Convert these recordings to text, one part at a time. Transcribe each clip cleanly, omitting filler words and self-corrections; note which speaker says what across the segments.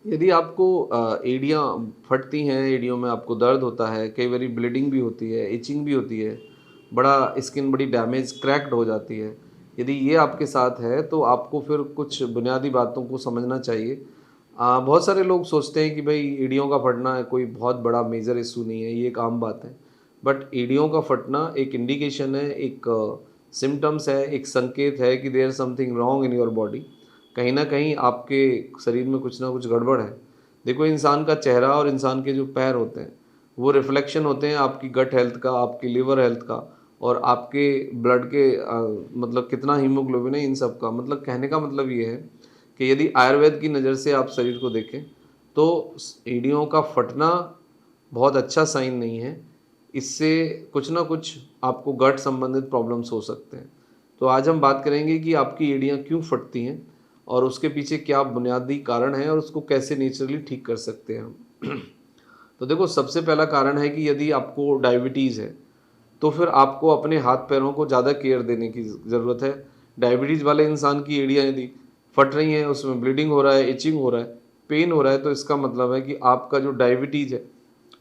Speaker 1: यदि आपको एड़ियाँ फटती हैं, एड़ियों में आपको दर्द होता है, कई बारी ब्लीडिंग भी होती है, इचिंग भी होती है, बड़ा स्किन बड़ी डैमेज क्रैक्ड हो जाती है। यदि ये आपके साथ है तो आपको फिर कुछ बुनियादी बातों को समझना चाहिए। बहुत सारे लोग सोचते हैं कि भई एड़ियों का फटना है कोई बहुत बड़ा मेजर इश्यू नहीं है, ये एक आम बात है। बट एड़ियों का फटना एक इंडिकेशन है, एक सिम्पटम्स है, एक संकेत है कि there something wrong in your body. कहीं न कहीं आपके शरीर में कुछ ना कुछ गड़बड़ है। देखो इंसान का चेहरा और इंसान के जो पैर होते हैं, वो रिफ्लेक्शन होते हैं आपकी गट हेल्थ का, आपकी लिवर हेल्थ का और आपके ब्लड के मतलब कितना हीमोग्लोबिन है इन सब का। मतलब कहने का मतलब ये है कि यदि आयुर्वेद की नज़र से आप शरीर को देखें, तो एड़ियों का फटना बहुत अच्छा साइन नहीं है। इससे कुछ ना कुछ आपको गट संबंधित प्रॉब्लम्स हो सकते हैं। तो आज हम बात करेंगे कि आपकी एड़ियाँ क्यों फटती हैं और उसके पीछे क्या बुनियादी कारण है और उसको कैसे नेचुरली ठीक कर सकते हैं हम। तो देखो सबसे पहला कारण है कि यदि आपको डायबिटीज़ है, तो फिर आपको अपने हाथ पैरों को ज़्यादा केयर देने की ज़रूरत है। डायबिटीज़ वाले इंसान की एड़ियाँ यदि फट रही हैं, उसमें ब्लीडिंग हो रहा है, इचिंग हो रहा है, पेन हो रहा है, तो इसका मतलब है कि आपका जो डायबिटीज़ है,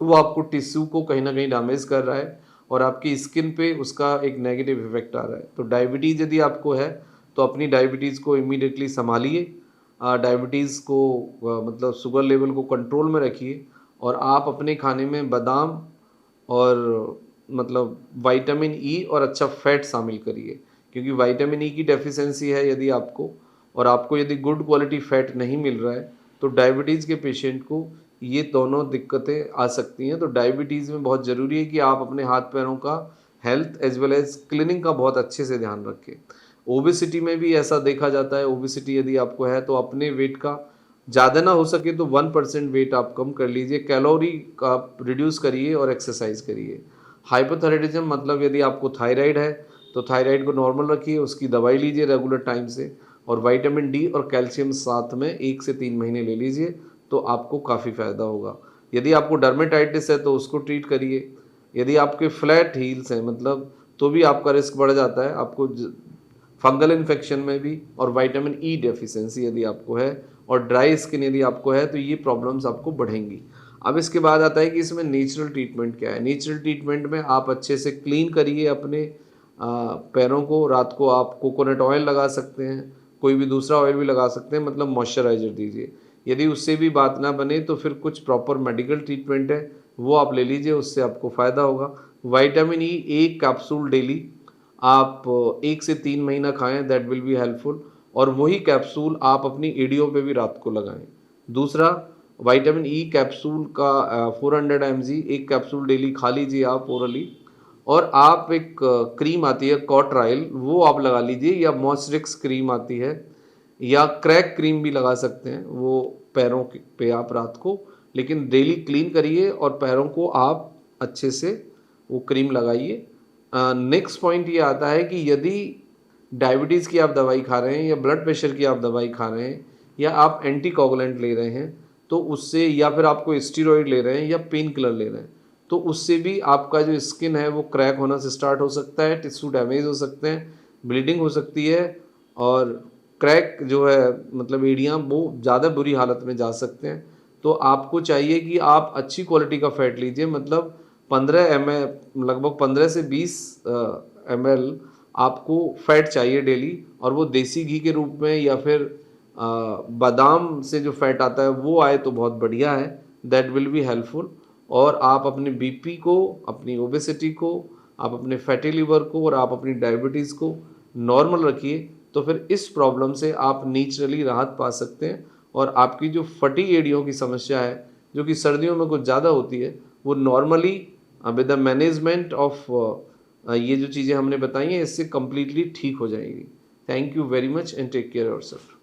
Speaker 1: वो आपको टिश्यू को कहीं न कहीं डैमेज कर रहा है और आपकी स्किन पे उसका एक नेगेटिव इफ़ेक्ट आ रहा है। तो डायबिटीज़ यदि आपको है, तो अपनी डायबिटीज़ को इमीडिएटली सँभालिए। डायबिटीज़ को मतलब शुगर लेवल को कंट्रोल में रखिए और आप अपने खाने में बादाम और मतलब विटामिन ई और अच्छा फैट शामिल करिए, क्योंकि विटामिन ई की डेफिशिएंसी है यदि आपको और आपको यदि गुड क्वालिटी फैट नहीं मिल रहा है, तो डायबिटीज़ के पेशेंट को ये दोनों दिक्कतें आ सकती हैं। तो डायबिटीज़ में बहुत ज़रूरी है कि आप अपने हाथ पैरों का health as well as cleaning का बहुत अच्छे से ध्यान रखें। ओबेसिटी में भी ऐसा देखा जाता है, ओबेसिटी यदि आपको है तो अपने वेट का ज़्यादा ना हो सके तो 1% वेट आप कम कर लीजिए, कैलोरी का आप रिड्यूस करिए और एक्सरसाइज करिए। हाइपोथायरायडिज़्म मतलब यदि आपको थायराइड है, तो थायराइड को नॉर्मल रखिए, उसकी दवाई लीजिए रेगुलर टाइम से और विटामिन डी और कैल्शियम साथ में 1 से 3 महीने ले लीजिए, तो आपको काफ़ी फ़ायदा होगा। यदि आपको डर्मेटाइटिस है तो उसको ट्रीट करिए। यदि आपके फ्लैट हील्स हैं मतलब, तो भी आपका रिस्क बढ़ जाता है। आपको फंगल इन्फेक्शन में भी और विटामिन ई डेफिशिएंसी यदि आपको है और ड्राई स्किन यदि आपको है, तो ये प्रॉब्लम्स आपको बढ़ेंगी। अब इसके बाद आता है कि इसमें नेचुरल ट्रीटमेंट क्या है। नेचुरल ट्रीटमेंट में आप अच्छे से क्लीन करिए अपने पैरों को। रात को आप कोकोनट ऑयल लगा सकते हैं, कोई भी दूसरा ऑयल भी लगा सकते हैं, मतलब मॉइस्चराइज़र दीजिए। यदि उससे भी बात ना बने तो फिर कुछ प्रॉपर मेडिकल ट्रीटमेंट है, वो आप ले लीजिए, उससे आपको फ़ायदा होगा। विटामिन ई 1 कैप्सूल डेली आप 1 से 3 महीना खाएँ, दैट विल बी हेल्पफुल और वही कैप्सूल आप अपनी एड़ियों पे भी रात को लगाएँ। दूसरा, विटामिन ई कैप्सूल का 400 एमजी एक कैप्सूल डेली खा लीजिए आप ओरली और आप एक क्रीम आती है कॉटराइल, वो आप लगा लीजिए या मॉस्रिक्स क्रीम आती है या क्रैक क्रीम भी लगा सकते हैं, वो पैरों पे आप रात को, लेकिन डेली क्लीन करिए और पैरों को आप अच्छे से वो क्रीम लगाइए। नेक्स्ट पॉइंट ये आता है कि यदि डायबिटीज़ की आप दवाई खा रहे हैं या ब्लड प्रेशर की आप दवाई खा रहे हैं या आप एंटीकोगुलेंट ले रहे हैं, तो उससे या फिर आपको स्टेरॉइड ले रहे हैं या पेन किलर ले रहे हैं, तो उससे भी आपका जो स्किन है वो क्रैक होना से स्टार्ट हो सकता है, टिश्यू डैमेज हो सकते हैं, ब्लीडिंग हो सकती है और क्रैक जो है मतलब एड़ियाँ वो ज़्यादा बुरी हालत में जा सकते हैं। तो आपको चाहिए कि आप अच्छी क्वालिटी का फैट लीजिए, मतलब 15 लगभग 15 से 20 ml आपको फैट चाहिए डेली और वो देसी घी के रूप में या फिर बादाम से जो फैट आता है वो आए तो बहुत बढ़िया है, दैट विल बी हेल्पफुल। और आप अपने बीपी को, अपनी ओबेसिटी को, आप अपने फैटी लिवर को और आप अपनी डायबिटीज़ को नॉर्मल रखिए, तो फिर इस प्रॉब्लम से आप नेचुरली राहत पा सकते हैं और आपकी जो फटी एड़ियों की समस्या है, जो कि सर्दियों में कुछ ज़्यादा होती है, वो normally with the management of ये जो चीज़ें हमने बताई हैं, इससे कंप्लीटली ठीक हो जाएगी। Thank you very much and take care yourself.